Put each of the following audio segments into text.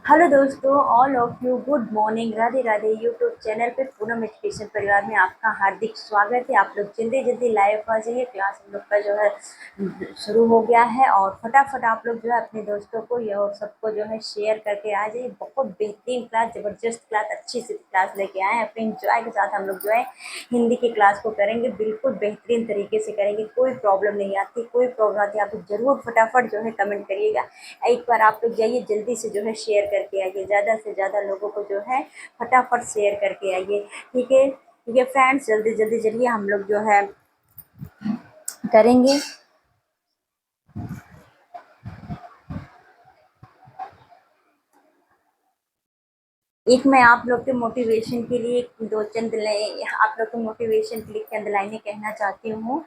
Hello दोस्तों, all of you good morning. Radhe Radhe. YouTube channel पे Poonam education परिवार में आपका हार्दिक स्वागत है। आप लोग जल्दी जल्दी लाइव आ जाइए। क्लास हम लोग का जो है शुरू हो गया है और फटाफट आप लोग जो है अपने दोस्तों को या और सबको जो है शेयर करके आ जाइए। बहुत बेहतरीन क्लास, ज़बरदस्त क्लास, अच्छी सी क्लास लेके आए हैं। अपने इंजॉय के साथ हम लोग जो है हिंदी की क्लास को करेंगे, बिल्कुल बेहतरीन तरीके से करेंगे। कोई प्रॉब्लम नहीं आती, कोई प्रॉब्लम आती आप लोग ज़रूर फटाफट जो है कमेंट करिएगा। एक बार आप लोग जाइए जल्दी से जो है शेयर करके आइए, ज़्यादा से ज़्यादा लोगों को जो है फटाफट शेयर करके आइए। ठीक है फ्रेंड्स, जल्दी जल्दी चलिए हम लोग जो है करेंगे। एक मैं आप लोग के मोटिवेशन के लिए दो चंद आप लोग के मोटिवेशन के लिए चंद लाइनें कहना चाहती हूँ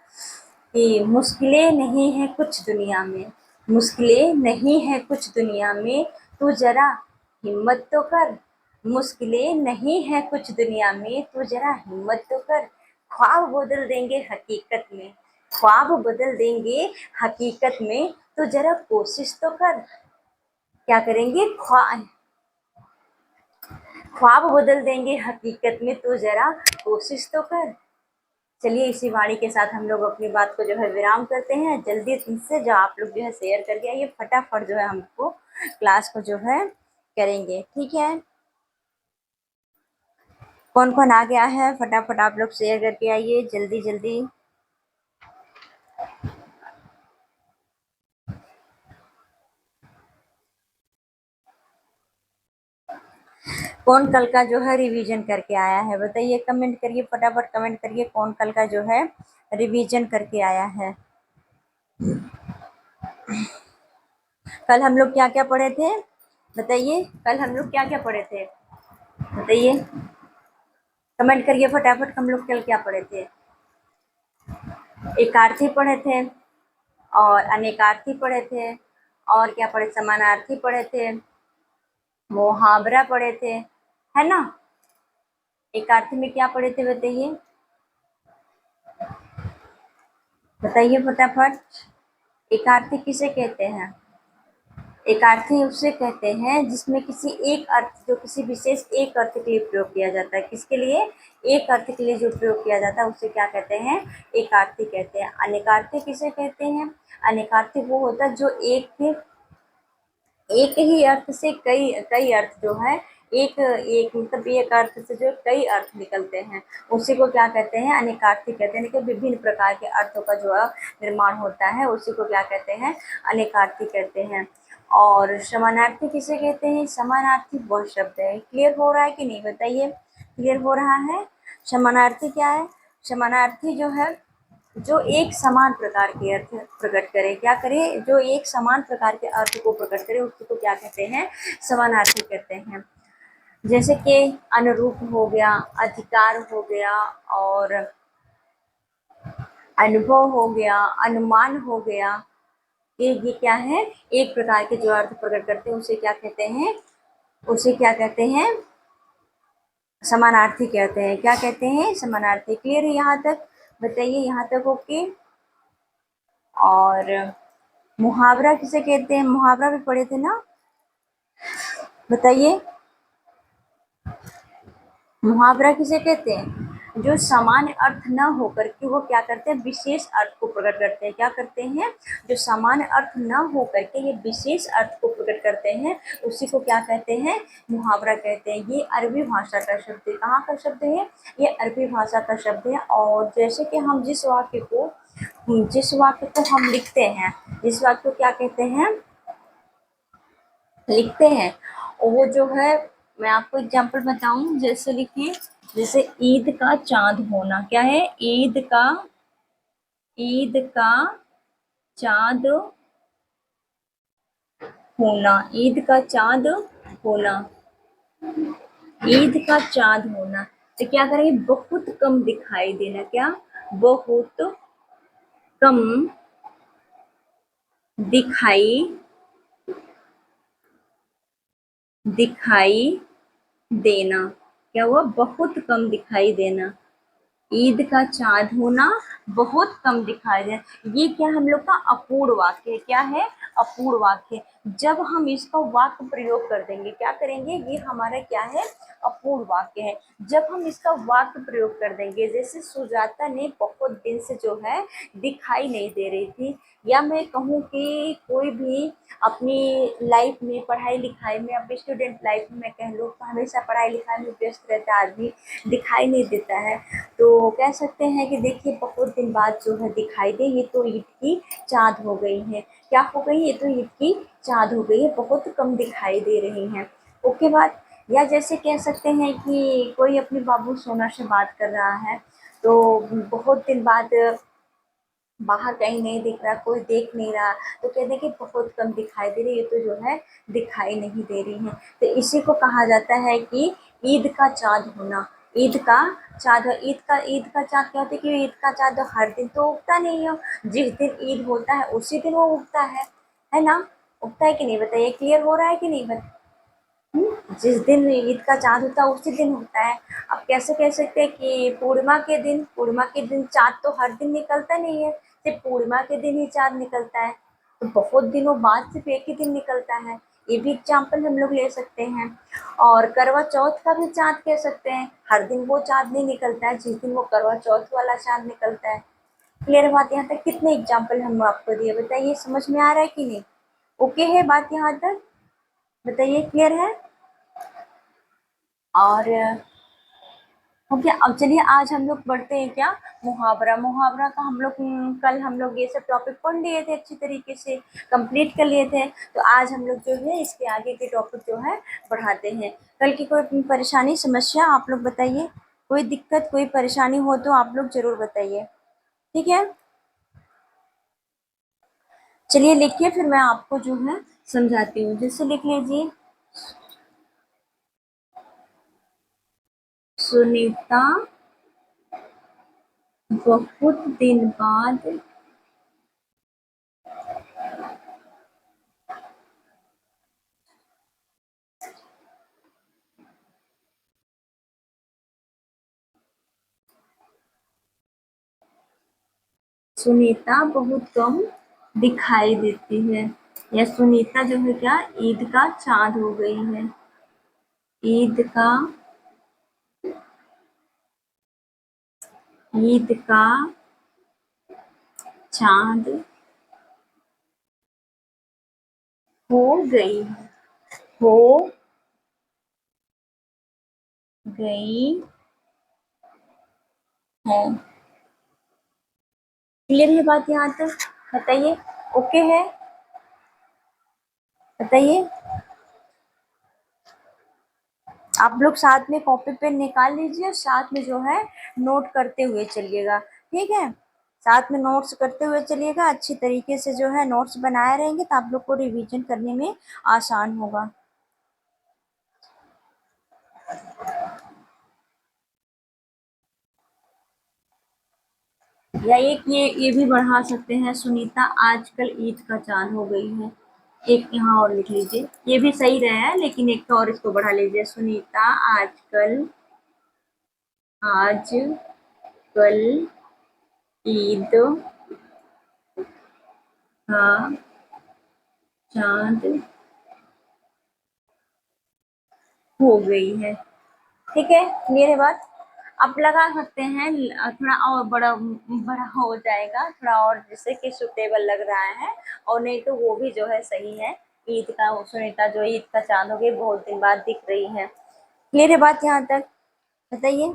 कि मुश्किलें नहीं है कुछ दुनिया में, मुश्किलें नहीं है कुछ दुनिया में, तू जरा हिम्मत तो कर। मुश्किलें नहीं है कुछ दुनिया में, तू जरा हिम्मत तो कर। ख्वाब बदल देंगे हकीकत में, ख्वाब बदल देंगे हकीकत में, तो जरा कोशिश तो कर। क्या करेंगे? ख्वाब बदल देंगे हकीकत में, तो जरा कोशिश तो कर। चलिए इसी वाणी के साथ हम लोग अपनी बात को जो है विराम करते हैं। जल्दी से जो आप लोग जो है शेयर करके आइए, फटाफट जो है हमको क्लास को जो है करेंगे। ठीक है, कौन कौन आ गया है फटाफट आप लोग शेयर करके आइए जल्दी जल्दी। कौन कल का जो है रिवीजन करके आया है बताइए, कमेंट करिए, फटाफट कमेंट करिए कौन कल का जो है रिवीजन करके आया है। कल हम लोग क्या क्या पढ़े थे बताइए, कल हम लोग क्या क्या पढ़े थे बताइए, कमेंट करिए फटाफट। हम लोग कल क्या पढ़े थे? एकार्थी पढ़े थे और अनेकार्थी पढ़े थे, और क्या पढ़े? समानार्थी पढ़े थे, मुहावरा पढ़े थे, है ना। एकार्थी में क्या पढ़े थे बताइए, बताइए फटाफट। एकार्थी किसे कहते हैं? एकार्थी उसे कहते हैं जिसमें किसी एक अर्थ, जो किसी विशेष एक अर्थ के लिए प्रयोग किया जाता है। किसके लिए? एक अर्थ के लिए जो प्रयोग किया जाता है उसे क्या कहते हैं? एकार्थी कहते हैं। अनेकार्थी किसे कहते हैं? अनेकार्थी वो होता है जो एक ही अर्थ से कई कई अर्थ जो है, एक एक मतलब एक अर्थ से जो कई अर्थ निकलते हैं, उसी को क्या कहते हैं? अनेकार्थी कहते हैं। कि विभिन्न प्रकार के अर्थों का जो है निर्माण होता है, उसी को क्या कहते हैं? अनेकार्थी कहते हैं। और समानार्थी किसे कहते हैं? समानार्थी वह शब्द है, क्लियर हो रहा है कि नहीं बताइए, क्लियर हो रहा है? समानार्थी क्या है? समानार्थी जो है जो एक समान प्रकार के अर्थ प्रकट करे, क्या करे? जो एक समान प्रकार के अर्थ को प्रकट करे उसी को क्या कहते हैं? समानार्थी कहते हैं। जैसे कि अनुरूप हो गया, अधिकार हो गया, और अनुभव हो गया, अनुमान हो गया। ये क्या है? एक प्रकार के जो अर्थ प्रकट करते हैं उसे क्या कहते हैं? उसे क्या कहते हैं? समानार्थी कहते हैं। क्या कहते हैं? समानार्थी। क्लियर है यहाँ तक? बताइए यहाँ तक ओके। और मुहावरा किसे कहते हैं? मुहावरा भी पढ़े थे ना, बताइए। मुहावरा किसे कहते हैं? जो समान अर्थ न होकर के वो क्या करते हैं? विशेष अर्थ को प्रकट करते हैं। क्या करते हैं? जो समान अर्थ न होकर के ये विशेष अर्थ को प्रकट करते हैं, उसी को क्या कहते हैं? मुहावरा कहते हैं। ये अरबी भाषा का शब्द है। कहाँ का शब्द है? ये अरबी भाषा का शब्द है। और जैसे कि हम जिस वाक्य को हम लिखते हैं, जिस वाक्य को क्या कहते हैं? लिखते हैं, वो जो है, मैं आपको एग्जांपल बताऊं, जैसे लिखिए, जैसे ईद का चांद होना। क्या है? ईद का चांद होना, ईद का चांद होना, ईद का चांद होना। तो क्या करेंगे? बहुत कम दिखाई देना। क्या? बहुत कम दिखाई दिखाई देना। क्या हुआ? बहुत कम दिखाई देना। ईद का चांद होना, बहुत कम दिखाई दे। ये क्या हम लोग का अपूर्ण वाक्य है? क्या है? अपूर्ण वाक्य। जब हम इसका वाक्य प्रयोग कर देंगे, क्या करेंगे, ये हमारा क्या है, अपूर्ण वाक्य है। जब हम इसका वाक्य प्रयोग कर देंगे, जैसे सुजाता ने बहुत दिन से जो है दिखाई नहीं दे रही थी, या मैं कहूँ कि कोई भी अपनी लाइफ में, पढ़ाई लिखाई में, अपनी स्टूडेंट लाइफ में मैं कह लूँ तो हमेशा पढ़ाई लिखाई में व्यस्त रहता है आदमी, दिखाई नहीं देता है, तो कह सकते हैं कि देखिए बहुत दिन बाद जो है दिखाई दे, ये तो ईद की चाँद हो गई है। क्या हो गई, ये तो ईद की चाँद हो गई है, बहुत कम दिखाई दे रही हैं। ओके बात। या जैसे कह सकते हैं कि कोई अपने बाबू सोना से बात कर रहा है, तो बहुत दिन बाद बाहर कहीं नहीं दिख रहा, कोई देख नहीं रहा, तो कहते हैं कि बहुत कम दिखाई दे रही है, तो जो है दिखाई नहीं दे रही है। तो इसी को कहा जाता है कि ईद का चाँद होना। ईद का चाँद, ईद का चाँद क्या होता है कि ईद का चाँद हर दिन तो उगता नहीं है, जिस दिन ईद होता है उसी दिन वो उगता है ना। उगता है कि नहीं, बताइए, क्लियर हो रहा है कि नहीं, जिस दिन ईद का चाँद होता है उसी दिन होता है। अब कैसे कह सकते हैं कि पूर्णिमा के दिन चाँद तो हर दिन निकलता नहीं है, सिर्फ पूर्णिमा के दिन ही चाँद निकलता है, तो बहुत दिनों बाद सिर्फ एक ही दिन निकलता है। ये भी एग्जाम्पल हम लोग ले सकते हैं। और करवा चौथ का भी चाँद कह सकते हैं, हर दिन वो चाँद नहीं निकलता है जिस दिन वो करवा चौथ वाला चाँद निकलता है। क्लियर बात यहाँ तक, कितने एग्जाम्पल हम आपको दिए, बताइए समझ में आ रहा है कि नहीं, ओके है बात यहाँ तक, बताइए क्लियर है। और ओके, अब चलिए आज हम लोग बढ़ते हैं क्या, मुहावरा। मुहावरा का हम लोग कल हम लोग ये सब टॉपिक पढ़ लिए थे, अच्छी तरीके से कंप्लीट कर लिए थे, तो आज हम लोग जो है इसके आगे के टॉपिक जो है बढ़ाते हैं। कल की कोई परेशानी समस्या आप लोग बताइए, कोई दिक्कत कोई परेशानी हो तो आप लोग जरूर बताइए, ठीक है। चलिए लिखिए, फिर मैं आपको जो है समझाती हूँ। जैसे लिख लीजिए, सुनीता बहुत दिन बाद सुनीता बहुत कम दिखाई देती है, या सुनीता जो है क्या, ईद का चाँद हो गई है, ईद का ईद का चाँद हो गई हो गई है। क्लियर है बात यहाँ तक, बताइए, ओके है, बताइए। आप लोग साथ में कॉपी पेन निकाल लीजिए, साथ में जो है नोट करते हुए चलिएगा, ठीक है, साथ में नोट्स करते हुए चलिएगा, अच्छी तरीके से जो है नोट्स बनाए रहेंगे तो आप लोग को रिवीजन करने में आसान होगा। या एक ये भी बढ़ा सकते हैं, सुनीता आजकल ईद का चाँद हो गई है, एक यहाँ और लिख लीजिए, ये भी सही रहा है, लेकिन एक तो और इसको बढ़ा लीजिए, सुनीता आजकल आजकल ईद का चाँद हो गई है, ठीक है, क्लियर है बात। आप लगा सकते हैं, थोड़ा और बड़ा बड़ा हो जाएगा, थोड़ा और जिससे कि सुटेबल लग रहा है, और नहीं तो वो भी जो है सही है। ईद का सुनीता जो ईद का चाँद हो गई, बहुत दिन बाद दिख रही है, क्लियर है बात यहाँ तक, बताइए।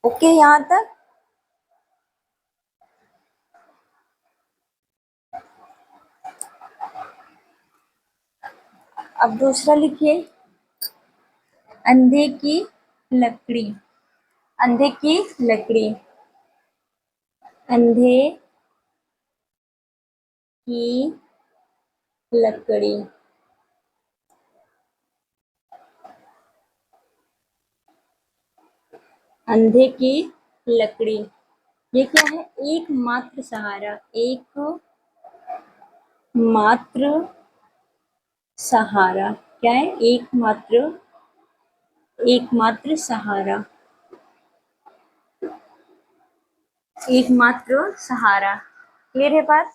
ओके यहाँ तक। अब दूसरा लिखिए, अंधे की लकड़ी, अंधे की लकड़ी, अंधे की लकड़ी, अंधे की लकड़ी, ये क्या है, एकमात्र सहारा, एक मात्र सहारा, क्या है, एकमात्र एकमात्र सहारा, एकमात्र सहारा। क्लियर है बात?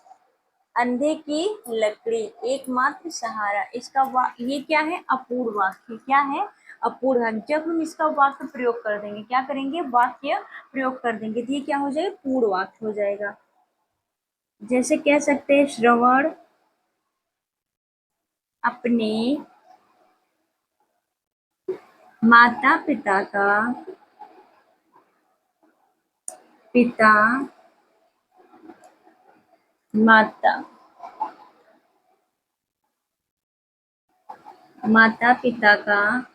अंधे की लकड़ी, एकमात्र सहारा। इसका ये क्या है? अपूर्ण वाक्य। क्या है? अपूर्ण वाक्य। जब हम इसका वाक्य प्रयोग कर देंगे, क्या करेंगे? वाक्य प्रयोग कर देंगे तो ये क्या हो जाएगा? पूर्ण वाक्य हो जाएगा। जैसे कह सकते हैं, श्रवण अपने माता पिता का, पिता माता माता पिता का,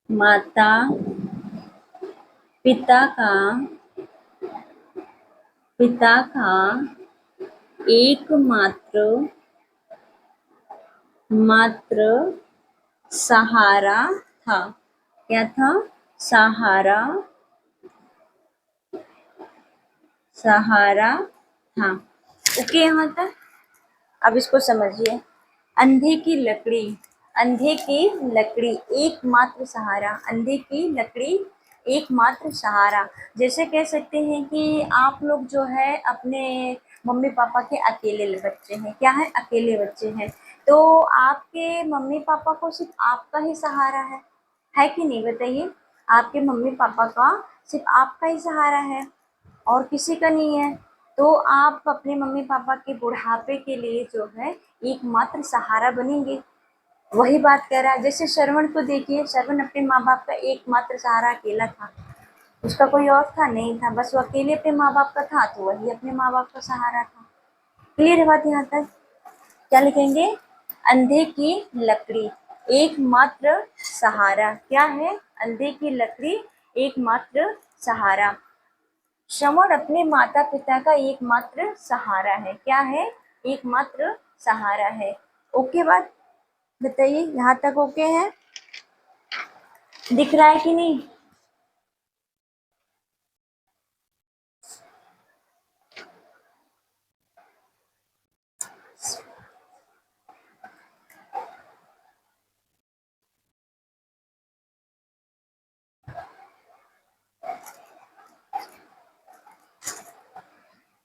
माता पिता का, पिता का एकमात्र मात्र सहारा था। क्या था? सहारा, सहारा था। ओके यहाँ तक? अब इसको समझिए। अंधे की लकड़ी, अंधे की लकड़ी एकमात्र सहारा, अंधे की लकड़ी एकमात्र सहारा। जैसे कह सकते हैं कि आप लोग जो है अपने मम्मी पापा के अकेले बच्चे हैं। क्या है? अकेले बच्चे हैं। तो आपके मम्मी पापा को सिर्फ आपका ही सहारा है कि नहीं? बताइए। आपके मम्मी पापा का सिर्फ आपका ही सहारा है और किसी का नहीं है। तो आप अपने मम्मी पापा के बुढ़ापे के लिए जो है एकमात्र सहारा बनेंगे। वही बात कह रहा है। जैसे श्रवण को देखिए, श्रवण अपने माँ बाप का एकमात्र सहारा अकेला था। उसका कोई और था? नहीं था। बस वो अकेले अपने माँ बाप का था, तो वही अपने माँ बाप का सहारा था। क्लियर है बात यहाँ तक? क्या लिखेंगे? अंधे की लकड़ी एकमात्र सहारा। क्या है? अंधे की लकड़ी एकमात्र सहारा। श्रवण अपने माता पिता का एकमात्र सहारा है। क्या है? एकमात्र सहारा है। ओके बात? बताइए, यहाँ तक ओके है? दिख रहा है कि नहीं?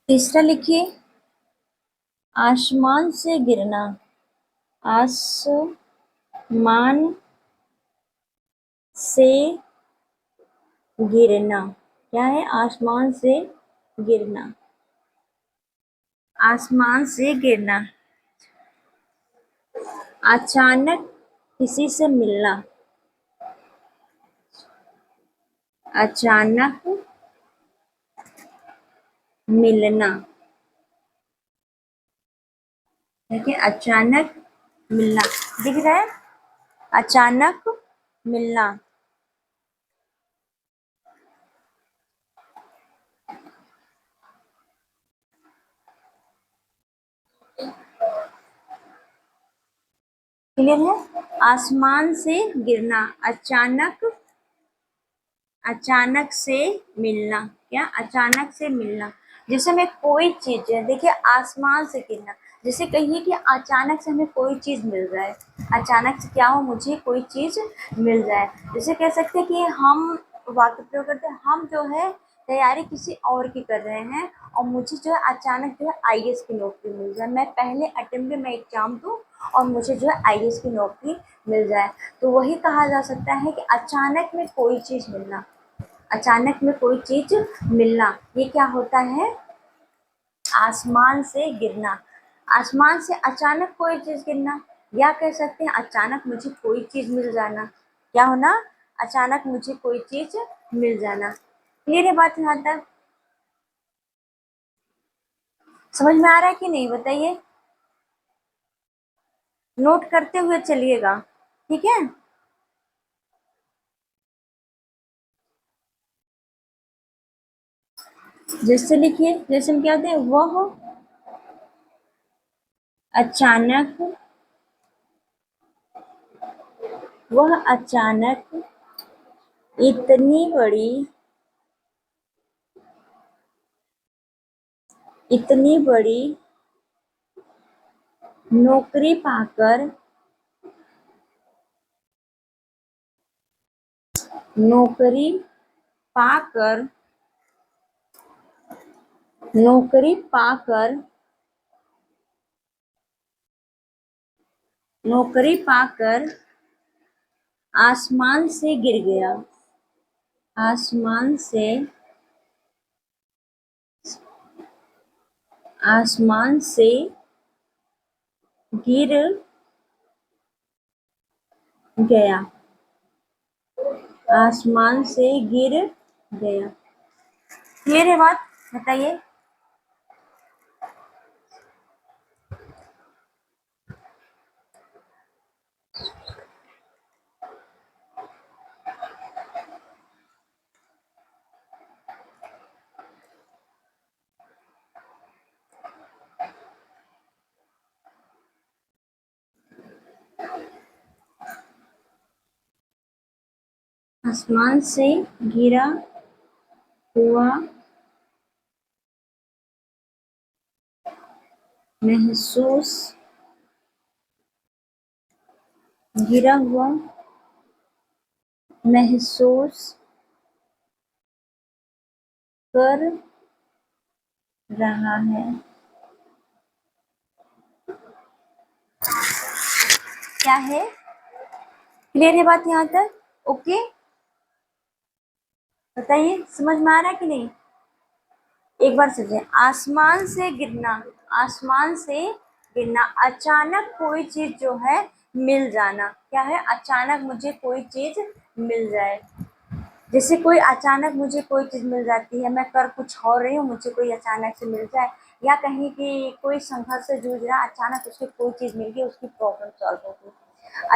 तीसरा लिखिए, आसमान से गिरना, आसमान से गिरना। क्या है? आसमान से गिरना, आसमान से गिरना। अचानक किसी से मिलना, अचानक मिलना। ठीक है? अचानक मिलना। दिख रहा है? अचानक मिलना। क्लियर है? आसमान से गिरना, अचानक, अचानक से मिलना। क्या? अचानक से मिलना। जैसे हमें कोई चीज है, देखिए, आसमान से गिरना। जैसे कहिए कि अचानक से हमें कोई चीज मिल जाए, अचानक से क्या हो, मुझे कोई चीज मिल जाए। जैसे कह सकते हैं कि हम वाक्य प्रयोग करते हैं, हम जो है तैयारी किसी और की कर रहे हैं और मुझे जो है अचानक जो है आईएएस की नौकरी मिल जाए। मैं पहले अटेम्प्ट में मैं एग्जाम दूँ और मुझे जो है आईएएस की नौकरी मिल जाए। तो वही कहा जा सकता है कि अचानक में कोई चीज मिलना, अचानक में कोई चीज मिलना, ये क्या होता है? आसमान से गिरना। आसमान से अचानक कोई चीज गिरना, या कह सकते हैं अचानक मुझे कोई चीज मिल जाना। क्या होना? अचानक मुझे कोई चीज मिल जाना। क्लियर है बात यहाँ तक? समझ में आ रहा है कि नहीं? बताइए। नोट करते हुए चलिएगा, ठीक है? जैसे लिखिए, जैसे हम क्या होते हैं, वह अचानक, वह अचानक इतनी बड़ी, इतनी बड़ी नौकरी पाकर नौकरी पाकर नौकरी पाकर नौकरी पाकर आसमान से गिर गया। आसमान से आसमान से गिर गया। आसमान से गिर गया। क्लियर है बात? बताइए। आसमान से गिरा हुआ महसूस गिरा हुआ महसूस कर रहा है। क्या है? क्लियर है बात यहाँ तक? ओके, बताइए समझ में आ रहा है कि नहीं? एक बार समझे। आसमान से गिरना, आसमान से गिरना, अचानक कोई चीज जो है मिल जाना। क्या है? अचानक मुझे कोई चीज मिल जाए। जैसे कोई अचानक मुझे कोई चीज मिल जाती है, मैं कर कुछ और रही हूँ, मुझे कोई अचानक से मिल जाए, या कहीं की कोई संघर्ष से जूझ रहा, अचानक उसको कोई चीज मिल गई, उसकी प्रॉब्लम सॉल्व हो गई।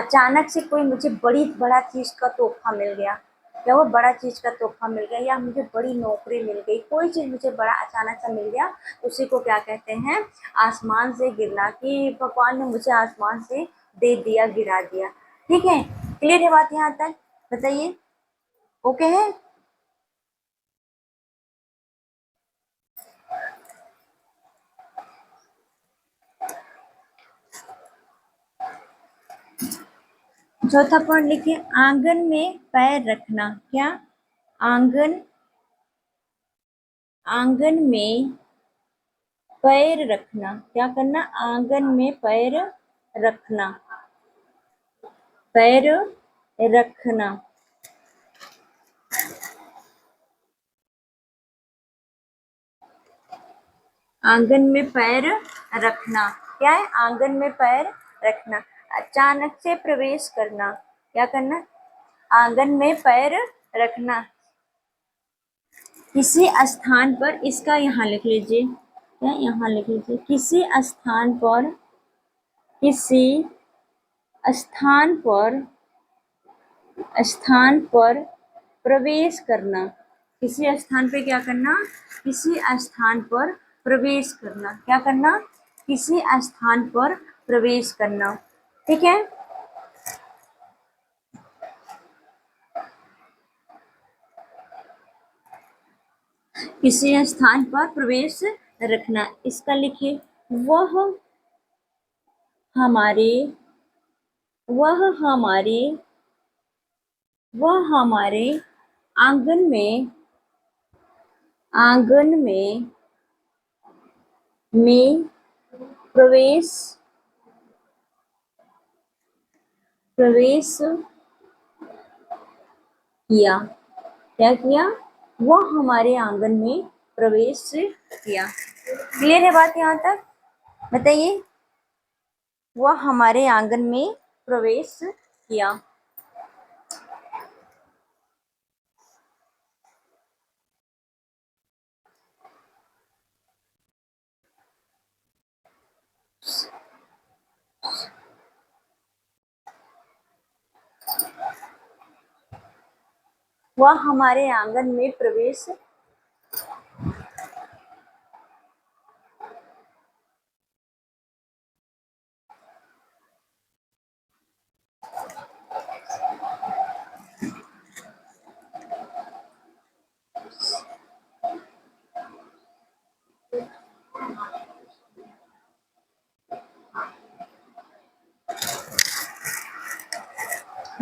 अचानक से कोई मुझे बड़ा चीज का तोहफा मिल गया, या वो बड़ा चीज का तोहफा मिल गया, या मुझे बड़ी नौकरी मिल गई, कोई चीज मुझे बड़ा अचानक से मिल गया, उसी को क्या कहते हैं? आसमान से गिरना। कि भगवान ने मुझे आसमान से दे दिया, गिरा दिया। ठीक है, क्लियर है बात यहाँ तक? बताइए, ओके है? चौथा पॉइंट लिखिए, आंगन में पैर रखना। क्या? आंगन आंगन में पैर रखना। क्या करना? आंगन में पैर रखना। पैर रखना। आंगन में पैर रखना। क्या है? आंगन में पैर रखना। अचानक से प्रवेश करना। क्या करना? आंगन में पैर रखना। किसी स्थान पर, इसका यहाँ लिख लीजिए। क्या? यहाँ लिख लीजिए, किसी स्थान पर, किसी स्थान पर, स्थान पर प्रवेश करना। किसी स्थान पे क्या करना? किसी स्थान पर प्रवेश करना। क्या करना? किसी स्थान पर प्रवेश करना। ठीक है, किसी स्थान पर प्रवेश रखना। इसका लिखिए, वह हमारे वह हमारे वह हमारे आंगन में प्रवेश प्रवेश किया। क्या किया? वह हमारे आंगन में प्रवेश किया। क्लियर है बात यहाँ तक? बताइए, वह हमारे आंगन में प्रवेश किया। वह हमारे आंगन में प्रवेश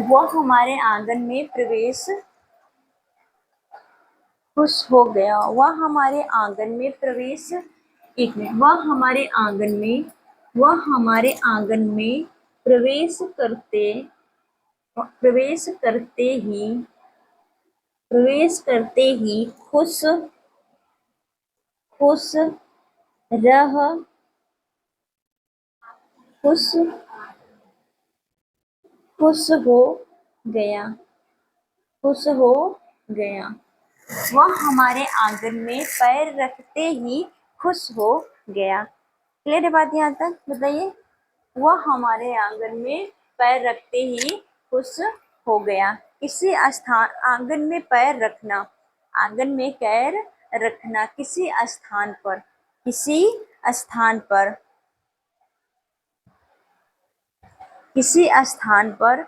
वह हमारे आंगन में प्रवेश खुश हो गया। वह हमारे आंगन में प्रवेश एक मिनट वह हमारे आंगन में प्रवेश करते प्रवेश करते ही प्रवेश करते ही खुश रह खुश खुश हो गया खुश हो गया। वह हमारे आंगन में पैर रखते ही खुश हो गया। क्लियर है बात यहाँ तक? बताइए। वह हमारे आंगन में पैर रखते ही खुश हो गया। किसी स्थान आंगन में पैर रखना, आंगन में पैर रखना किसी स्थान पर, किसी स्थान पर, किसी स्थान पर,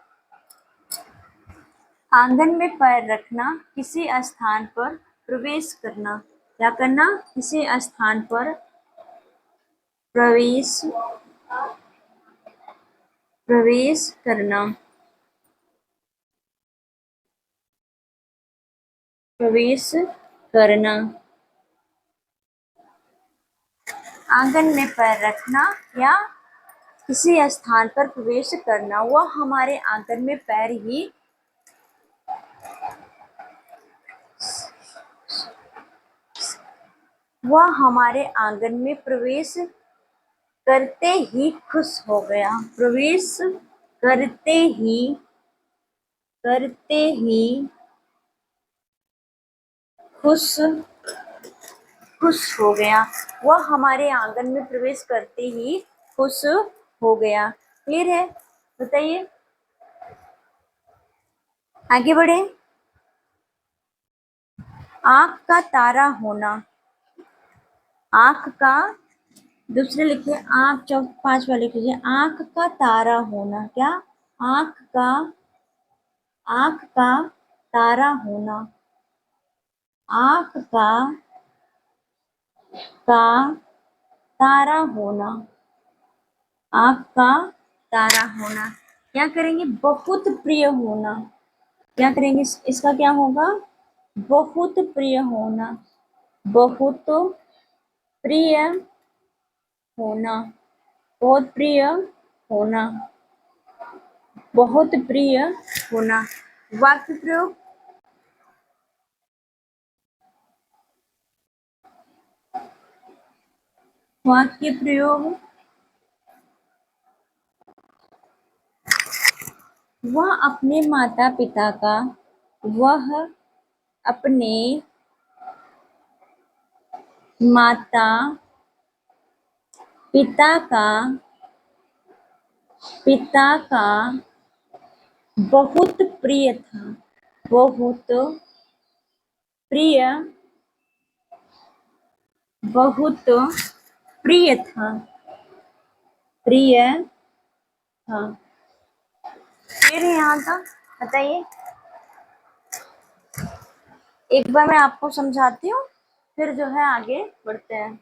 आंगन में पैर रखना किसी स्थान पर प्रवेश करना। क्या करना? किसी स्थान पर प्रवेश प्रवेश करना, प्रवेश करना। आंगन में पैर रखना या किसी स्थान पर प्रवेश करना। वह हमारे आंगन में पैर ही वह हमारे आंगन में प्रवेश करते ही खुश हो गया। प्रवेश करते ही खुश हो गया। वह हमारे आंगन में प्रवेश करते ही खुश हो गया। क्लियर है? बताइए, आगे बढ़े। आँख का तारा होना, आँख का दूसरे लिखिए, आँख 5 वाले लिखिए। आँख का तारा होना। क्या? आँख का तारा होना, आँख का तारा होना, आँख का तारा होना। क्या करेंगे? बहुत प्रिय होना। क्या करेंगे? इसका क्या होगा? बहुत प्रिय होना, बहुत प्रिय होना, बहुत प्रिय होना, बहुत प्रिय होना। वाक्य प्रयोग। वाक्य प्रयोग। वह अपने माता पिता का वह अपने माता पिता का बहुत प्रिय था, बहुत प्रिय, बहुत प्रिय था, प्रिय था। फिर यहाँ तक बताइए। एक बार मैं आपको समझाती हूँ, फिर जो है आगे बढ़ते हैं।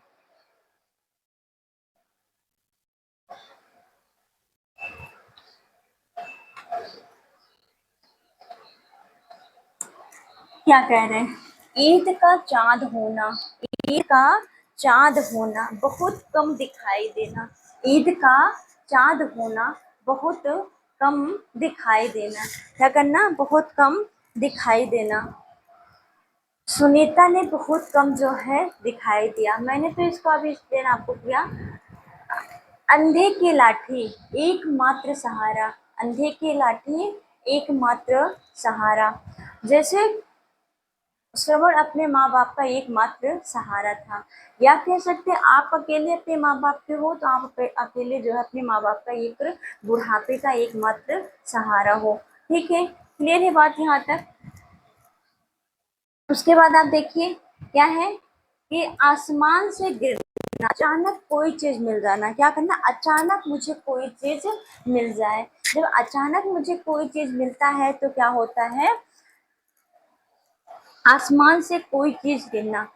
क्या कह रहे हैं? ईद का चांद होना, ईद का चांद होना, बहुत कम दिखाई देना। ईद का चांद होना, बहुत कम दिखाई देना। क्या करना? बहुत कम दिखाई देना। सुनीता ने बहुत कम जो है दिखाई दिया। मैंने तो इसको अभी एक्सप्लेन आपको किया। अंधे की लाठी एकमात्र सहारा, अंधे की लाठी एकमात्र सहारा। जैसे श्रवण अपने माँ बाप का एकमात्र सहारा था, या कह सकते आप अकेले अपने माँ बाप के हो, तो आप अकेले जो है अपने माँ बाप का एक बुढ़ापे का एकमात्र सहारा हो। ठीक है? क्लियर है बात यहाँ तक? उसके बाद आप देखिए क्या है कि आसमान से गिरना, अचानक कोई चीज मिल जाना। क्या करना? अचानक मुझे कोई चीज मिल जाए। जब अचानक मुझे कोई चीज मिलता है तो क्या होता है? आसमान से कोई चीज गिरना।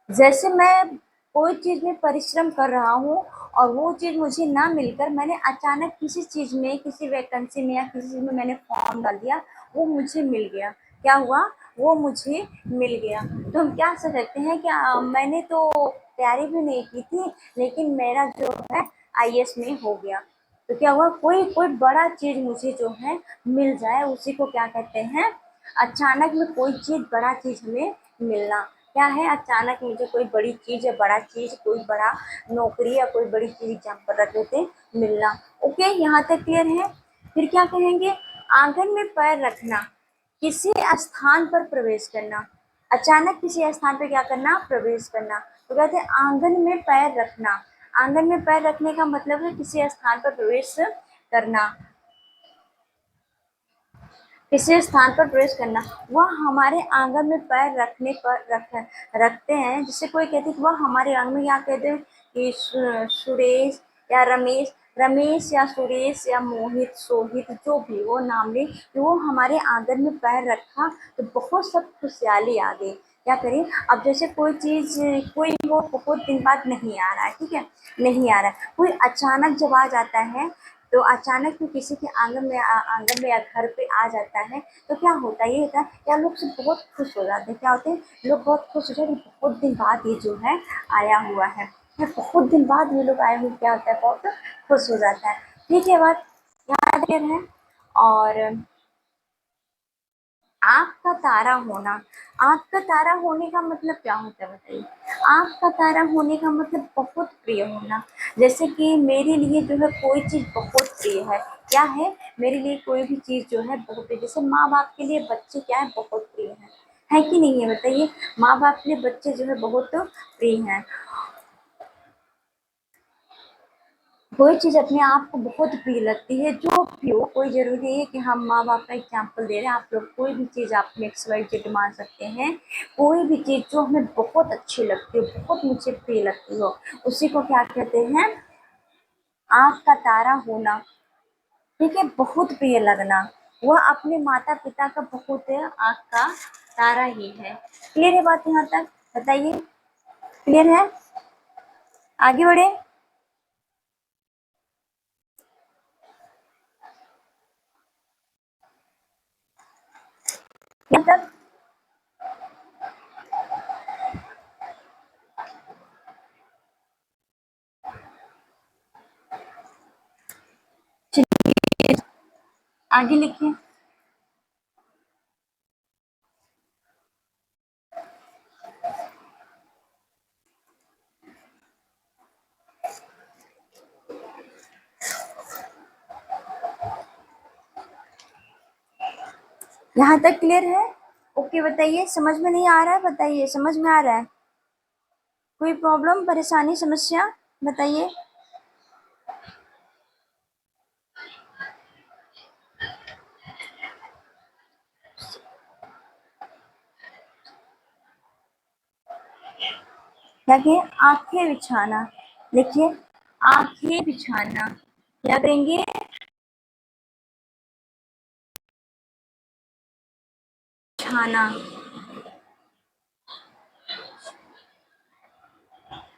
जैसे मैं कोई चीज में परिश्रम कर रहा हूँ और वो चीज मुझे ना मिलकर मैंने अचानक किसी चीज में, किसी वैकेंसी में या किसी चीज में मैंने फॉर्म डाल दिया, वो मुझे मिल गया। क्या हुआ? वो मुझे मिल गया। तो हम क्या सोच सकते हैं कि मैंने तो तैयारी भी नहीं की थी, लेकिन मेरा जो है आईएएस में हो गया। तो क्या हुआ, कोई कोई बड़ा चीज मुझे जो है मिल जाए, उसी को क्या कहते हैं, अचानक में कोई चीज बड़ा चीज हमें मिलना। क्या है, अचानक मुझे कोई बड़ी चीज या बड़ा चीज, कोई बड़ा नौकरी या कोई बड़ी चीज एग्जाम्पल रख देते, मिलना। ओके, यहाँ तक क्लियर है। फिर क्या कहेंगे, आंगन में पैर रखना, किसी स्थान पर प्रवेश करना। अचानक किसी स्थान पर क्या करना, प्रवेश करना। तो कहते हैं आंगन में पैर रखना। आंगन में पैर रखने का मतलब है किसी स्थान पर प्रवेश करना, किसी स्थान पर प्रवेश करना। वह हमारे आंगन में पैर रखने पर रखते हैं, जिससे कोई कहते हैं कि वह हमारे आंगन में, क्या कहते हैं कि सुरेश या रमेश, रमेश या सुरेश या मोहित सोहित जो भी वो नाम ले, कि वो हमारे आंगन में पैर रखा तो बहुत सब खुशहाली आ गई। क्या करें, अब जैसे कोई चीज, कोई वो बहुत दिन बाद नहीं आ रहा है, ठीक है, नहीं आ रहा है, कोई अचानक जब आ जाता है, तो अचानक में किसी के आंगन में या घर पे आ जाता है, तो क्या होता है, ये होता है क्या, लोग सब बहुत खुश हो जाते हैं। क्या होते हैं, लोग बहुत खुश हो जाते हैं, बहुत दिन बाद ये जो है आया हुआ है, या बहुत दिन बाद ये लोग आए हुए, क्या होता है, बहुत खुश हो जाता है। ठीक है, बात यहाँ तक है। और आँख का तारा होना, आँख का तारा होने का मतलब क्या होता है बताइए। आँख का तारा होने का मतलब बहुत प्रिय होना। जैसे कि मेरे लिए जो है कोई चीज़ बहुत प्रिय है, क्या है, मेरे लिए कोई भी चीज़ जो है बहुत प्रिय, जैसे माँ बाप के लिए बच्चे क्या है, बहुत प्रिय है कि नहीं है बताइए। माँ बाप के लिए बच्चे जो है बहुत प्रिय हैं। कोई चीज़ अपने आप को बहुत प्रिय लगती है, जो भी हो, कोई ज़रूरी नहीं है कि हम माँ बाप का एग्जाम्पल दे रहे हैं, आप लोग कोई भी चीज़ आप एक्स वाई जेड मान सकते हैं। कोई भी चीज़ जो हमें बहुत अच्छी लगती हो, बहुत मुझे प्रिय लगती हो, उसी को क्या कहते हैं, आँख का तारा होना। ठीक है, बहुत प्रिय लगना, वह अपने माता पिता का बहुत आँख का तारा ही है। क्लियर है बात यहाँ तक, बताइए, क्लियर है, आगे बढ़े। यहाँ तक चलिए, आगे लिखिए। यहाँ तक क्लियर है, ओके, बताइए, समझ में नहीं आ रहा है, बताइए, समझ में आ रहा है, कोई प्रॉब्लम परेशानी समस्या, बताइए। क्या कहें, आंखें बिछाना, देखिए, आंखें बिछाना, क्या करेंगे, बिछाना,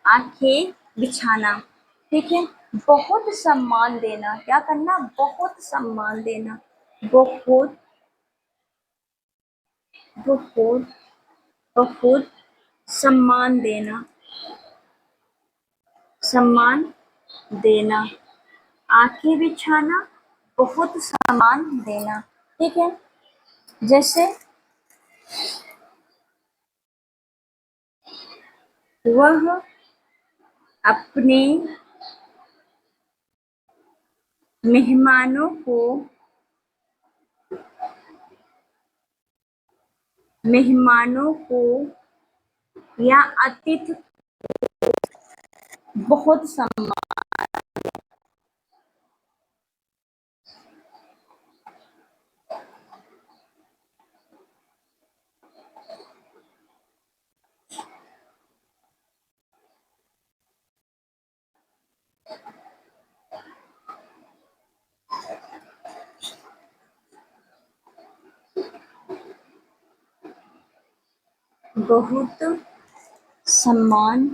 आंखें बिछाना। ठीक है, बहुत सम्मान देना, क्या करना, बहुत सम्मान देना, बहुत, बहुत, बहुत सम्मान देना, सम्मान देना, आंखें बिछाना, बहुत सम्मान देना। ठीक है, जैसे वह अपने मेहमानों को, मेहमानों को या अतिथि बहुत सम्मान, बहुत सम्मान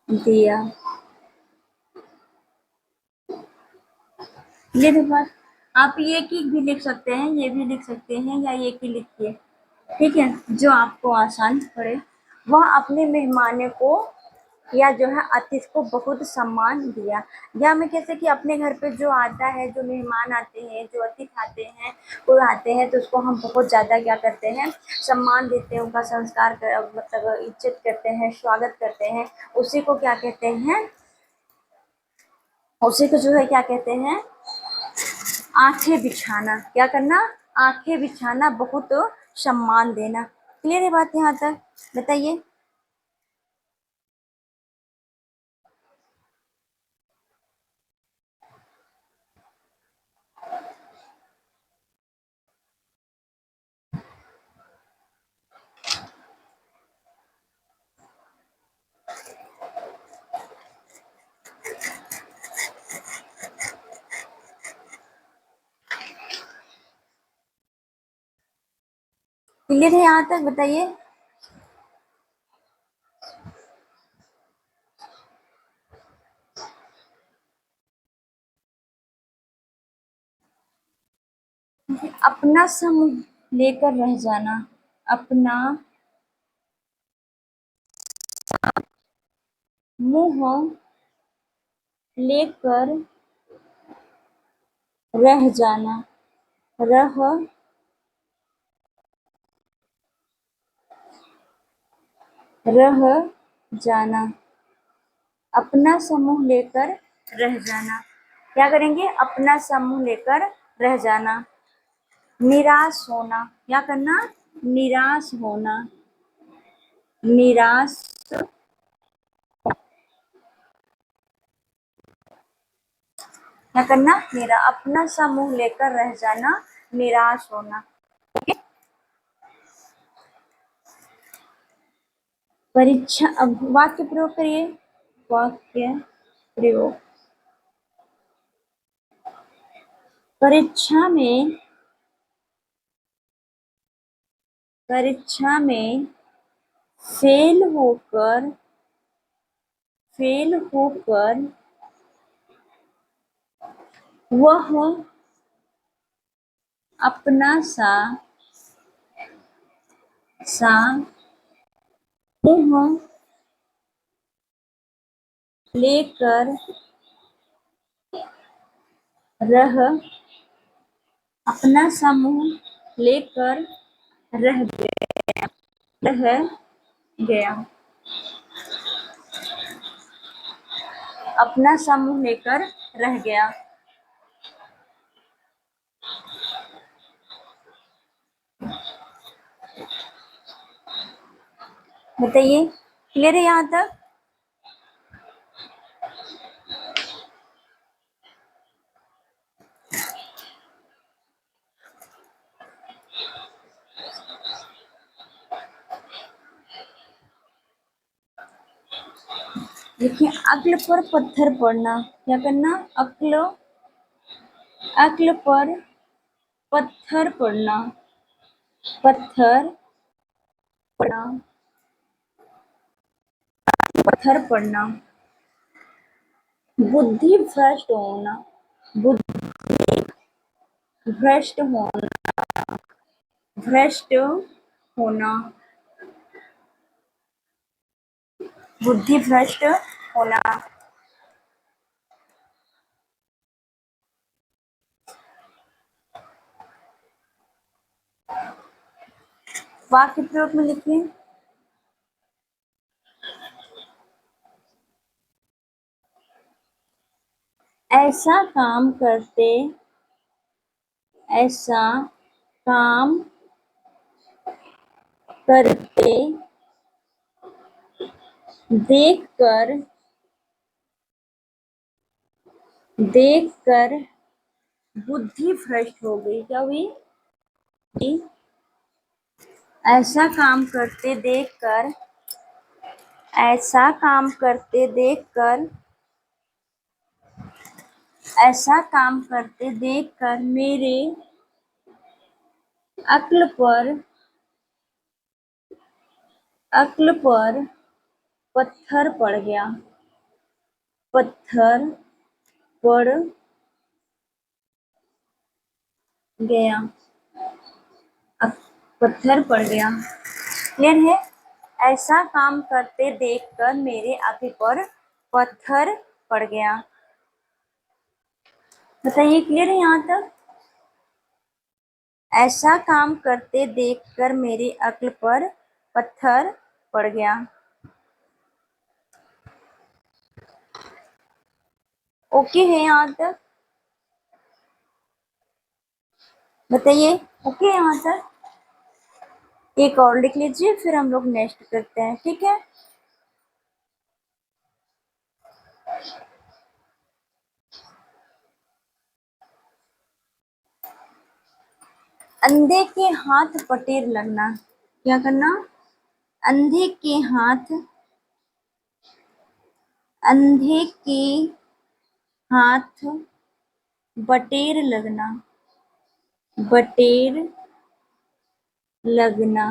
दिया। ये बात, आप ये की भी लिख सकते हैं, ये भी लिख सकते हैं, या ये की लिखिए, ठीक है, जो आपको आसान पड़े। वह अपने मेहमानों को या जो है अतिथि को बहुत सम्मान दिया। या मैं कैसे कि अपने घर पे जो आता है, जो मेहमान आते हैं, जो अतिथि आते हैं, वो आते हैं तो उसको हम बहुत ज़्यादा क्या करते हैं, सम्मान देते हैं, उनका संस्कार कर मतलब इज्जत करते हैं, स्वागत करते हैं। उसी को क्या कहते हैं, उसी को जो है क्या कहते हैं, आंखें बिछाना। क्या करना, आंखें बिछाना, बहुत सम्मान देना। क्लियर है बात यहाँ तक, बताइए। क्लियर है यहाँ तक, बताइए। अपना समूह लेकर रह जाना, अपना मुंह लेकर रह जाना, रह रह जाना, अपना समूह लेकर रह जाना। क्या करेंगे, अपना समूह लेकर रह जाना। निराश होना, क्या करना, निराश होना, निराश, क्या करना, मेरा अपना समूह लेकर रह जाना, निराश होना। परीक्षा, अब वाक्य प्रयोग करिए, वाक्य प्रयोग। परीक्षा में, परीक्षा में फेल होकर, फेल होकर वह अपना सा मुंह लेकर रह, अपना समूह लेकर रह रह गया, अपना समूह लेकर रह गया। बताइए, क्लियर है यहाँ तक। देखिए, अक्ल पर पत्थर पड़ना, क्या करना, अक्ल, अक्ल पर पत्थर पड़ना, पत्थर पड़ना, पत्थर पड़ना। बुद्धि भ्रष्ट होना, बुद्धि भ्रष्ट होना, भ्रष्ट होना, बुद्धि भ्रष्ट होना। वाक्य प्रयोग में लिखिए, ऐसा काम करते, ऐसा काम करते देखकर, देखकर बुद्धि भ्रष्ट हो गई। क्या हुई, ऐसा काम करते देखकर, ऐसा काम करते देखकर, ऐसा काम करते देखकर मेरे अक्ल पर, अक्ल पर पत्थर पड़ गया, पत्थर पड़ गया, पत्थर पड़ गया। क्लियर है? ऐसा काम करते देखकर मेरे आंखों पर पत्थर पड़ गया। बताइए, क्लियर है यहाँ तक? ऐसा काम करते देखकर मेरी अक्ल पर पत्थर पड़ गया। ओके है यहाँ तक? बताइए, ओके है यहाँ तक? एक और लिख लीजिए, फिर हम लोग नेक्स्ट करते हैं, ठीक है? अंधे के हाथ पटेर लगना। क्या करना? अंधे के हाथ, अंधे के हाथ बटेर लगना, बटेर लगना।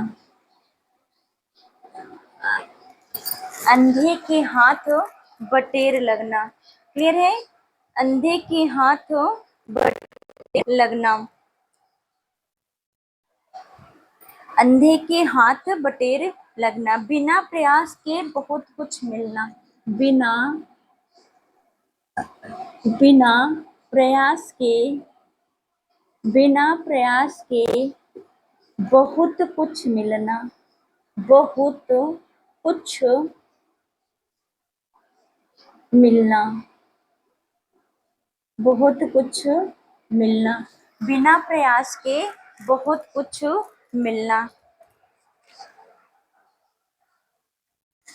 अंधे के हाथ बटेर लगना। क्लियर है? अंधे के हाथ बटेर लगना। अंधे के हाथ बटेर लगना। बिना प्रयास के बहुत कुछ मिलना। बिना बिना प्रयास के, बिना प्रयास के बहुत कुछ मिलना। बहुत कुछ मिलना। बहुत कुछ मिलना। बिना प्रयास के बहुत कुछ मिलना।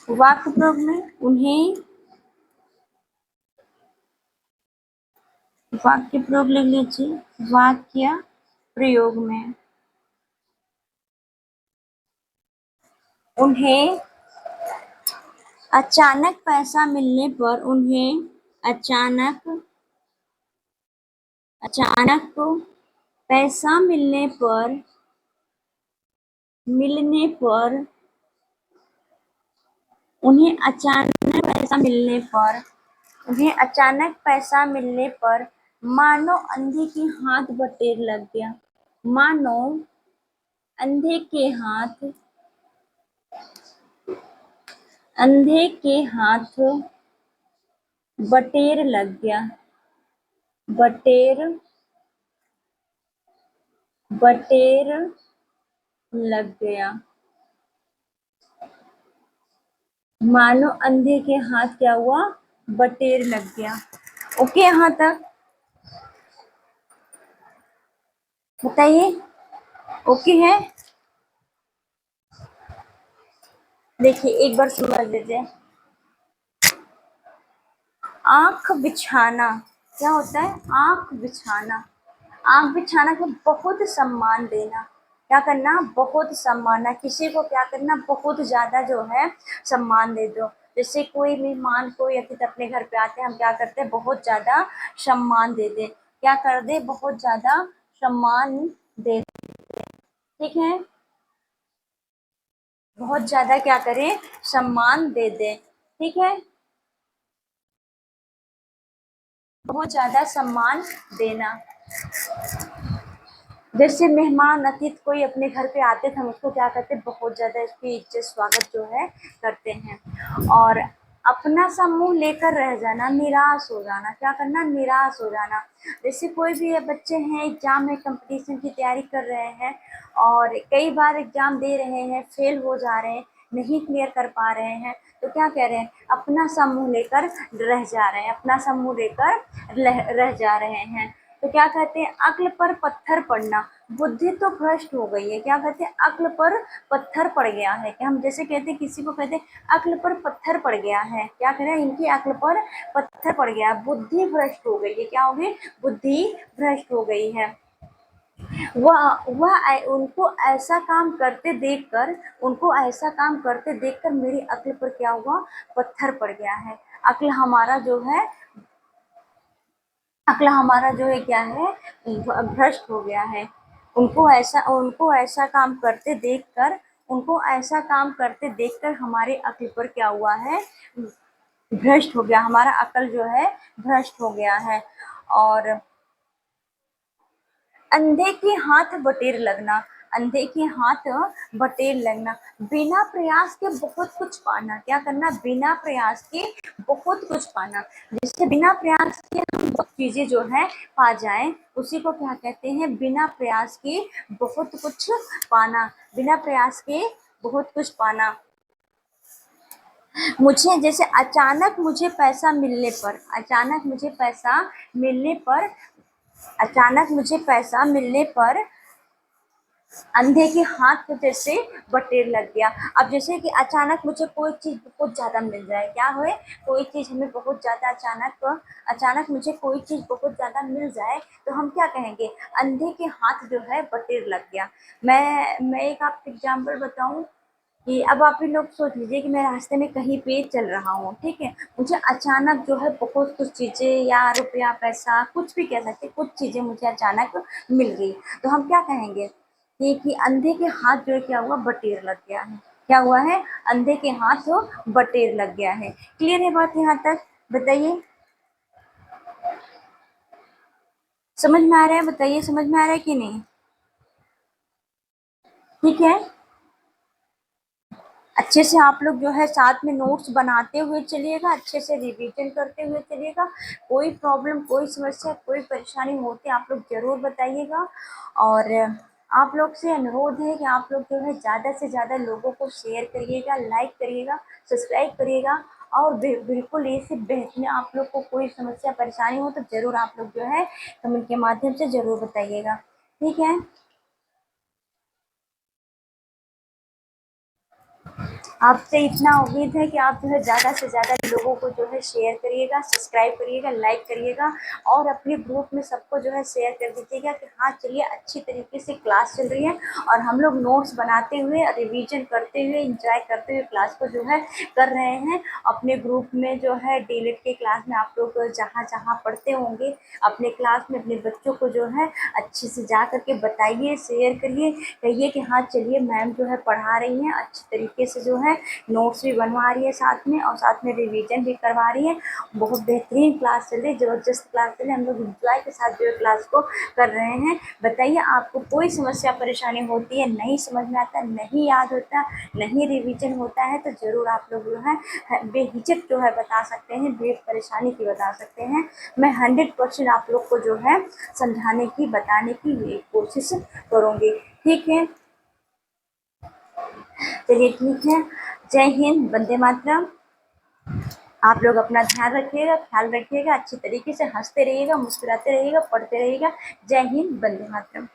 वाक्य प्रयोग में उन्हें, वाक्य प्रयोग लिख लीजिए। वाक्य प्रयोग में उन्हें अचानक पैसा मिलने पर, उन्हें अचानक अचानक पैसा मिलने पर, मिलने पर उन्हें अचानक पैसा मिलने पर, उन्हें अचानक पैसा मिलने पर मानो अंधे के हाथ बटेर लग गया। मानो अंधे के हाथ, अंधे के हाथ बटेर लग गया। बटेर, बटेर लग गया। मानो अंधे के हाथ क्या हुआ? बटेर लग गया। ओके यहाँ तक? बताइए, ओके है? देखिए, एक बार समझ लीजिए। आंख बिछाना क्या होता है? आंख बिछाना। आंख बिछाना को बहुत सम्मान देना। क्या करना? बहुत सम्मान। किसी को क्या करना? बहुत ज्यादा जो है सम्मान दे दो। जैसे कोई मेहमान, कोई अतिथि अपने घर पे आते हैं, हम क्या करते हैं? बहुत ज्यादा सम्मान दे दे। क्या कर दे? बहुत ज्यादा सम्मान दे। ठीक है? बहुत ज्यादा क्या करें? सम्मान दे दे। ठीक है? बहुत ज्यादा सम्मान देना। जैसे मेहमान अतिथि कोई अपने घर पे आते थे, हम उसको क्या करते? बहुत ज्यादा इसकी इज्जत स्वागत जो है करते हैं। और अपना सा मुंह लेकर रह जाना, निराश हो जाना। क्या करना? निराश हो जाना। जैसे कोई भी बच्चे हैं, एग्जाम में कंपटीशन की तैयारी कर रहे हैं और कई बार एग्जाम दे रहे हैं, फेल हो जा रहे हैं, नहीं क्लियर कर पा रहे हैं, तो क्या कह रहे हैं? अपना सा मुंह लेकर रह जा रहे हैं, अपना सा मुंह लेकर रह जा रहे हैं। तो क्या कहते हैं? अक्ल पर पत्थर पड़ना। बुद्धि तो भ्रष्ट हो गई है। क्या कहते हैं? अक्ल पर पत्थर पड़ गया है। क्या हम जैसे कहते हैं, किसी को कहते हैं अक्ल पर पत्थर पड़ गया है। क्या कह रहे हैं? इनकी अक्ल पर पत्थर पड़ गया, बुद्धि भ्रष्ट हो गई है। क्या हो गई? बुद्धि भ्रष्ट हो गई है। वह उनको ऐसा काम करते देखकर, उनको ऐसा काम करते देखकर मेरी अक्ल पर क्या हुआ? पत्थर पड़ गया है। अक्ल हमारा जो है, अक्ल हमारा जो है क्या है? भ्रष्ट हो गया है। उनको ऐसा काम करते देखकर, उनको ऐसा काम करते देखकर हमारे अक्ल पर क्या हुआ है? भ्रष्ट हो गया। हमारा अक्ल जो है भ्रष्ट हो गया है। और अंधे के हाथ बटेर लगना, अंधे के हाथ बटेर लगना, बिना प्रयास के बहुत कुछ पाना। क्या करना? बिना प्रयास के बहुत कुछ पाना। जिससे बिना प्रयास के हम बहुत चीजें जो है पा जाए, उसी को क्या कहते हैं? बिना प्रयास के बहुत कुछ पाना, बिना प्रयास के बहुत कुछ पाना। मुझे जैसे अचानक मुझे पैसा मिलने पर, अचानक मुझे पैसा मिलने पर, अचानक मुझे पैसा मिलने पर अंधे के हाथ पे जैसे बटेर लग गया। अब जैसे कि अचानक मुझे कोई चीज बहुत ज्यादा मिल जाए, क्या होए? कोई चीज हमें बहुत ज्यादा अचानक, अचानक मुझे कोई चीज बहुत ज्यादा मिल जाए तो हम क्या कहेंगे? अंधे के हाथ जो है बटेर लग गया। मैं एक आपको एग्जाम्पल बताऊं कि अब आप भी लोग सोच लीजिए कि मैं रास्ते में कहीं पे चल रहा हूँ, ठीक है, मुझे अचानक जो है बहुत कुछ चीज़ें या रुपया पैसा कुछ भी कह सकते, कुछ चीज़ें मुझे अचानक मिल गई, तो हम क्या कहेंगे? कि अंधे के हाथ जो है क्या हुआ? बटेर लग गया है। क्या हुआ है? अंधे के हाथ बटेर लग गया है। क्लियर है बात यहाँ तक? बताइए, समझ में आ रहा है? बताइए, समझ में आ रहा है कि नहीं? ठीक है, अच्छे से आप लोग जो है साथ में नोट्स बनाते हुए चलिएगा, अच्छे से रिवीजन करते हुए चलिएगा। कोई प्रॉब्लम, कोई समस्या, कोई परेशानी होती है आप लोग ज़रूर बताइएगा। और आप लोग से अनुरोध है कि आप लोग जो है ज़्यादा से ज़्यादा लोगों को शेयर करिएगा, लाइक करिएगा, सब्सक्राइब करिएगा। और बिल्कुल ऐसे बेहतरीन आप लोग को कोई समस्या परेशानी हो तो ज़रूर आप लोग जो है कमेंट के माध्यम से ज़रूर बताइएगा। ठीक है, आपसे इतना उम्मीद है कि आप जो है ज़्यादा से ज़्यादा लोगों को जो है शेयर करिएगा, सब्सक्राइब करिएगा, लाइक करिएगा। और अपने ग्रुप में सबको जो है शेयर कर दीजिएगा कि हाँ चलिए अच्छी तरीके से क्लास चल रही है और हम लोग नोट्स बनाते हुए, रिवीजन करते हुए, इंजॉय करते हुए क्लास को जो है कर रहे हैं। अपने ग्रुप में जो है डीएलएड के क्लास में आप लोग जहाँ जहाँ पढ़ते होंगे अपने क्लास में अपने बच्चों को जो है अच्छे से जा करके बताइए, शेयर करिए, कहिए कि हाँ चलिए मैम जो है पढ़ा रही हैं अच्छी तरीके से, जो है नोट्स भी बनवा रही है साथ में और साथ में रिवीजन भी करवा रही है। बहुत बेहतरीन क्लास चल रही है, ज़बरदस्त क्लास चल रही है, हम लोग इंजॉय के साथ जो है क्लास को कर रहे हैं। बताइए, आपको कोई समस्या परेशानी होती है, नहीं समझ में आता, नहीं याद होता, नहीं रिवीजन होता है, तो ज़रूर आप लोग जो है बेहिचक जो है बता सकते हैं, बे परेशानी की बता सकते हैं। मैं 100% आप लोग को जो है समझाने की, बताने की कोशिश करूँगी। ठीक है, चलिए ठीक है। जय हिंद, वंदे मातरम। आप लोग अपना ध्यान रखिएगा, ख्याल रखिएगा, अच्छी तरीके से हंसते रहिएगा, मुस्कुराते रहिएगा, पढ़ते रहिएगा। जय हिंद, वंदे मातरम।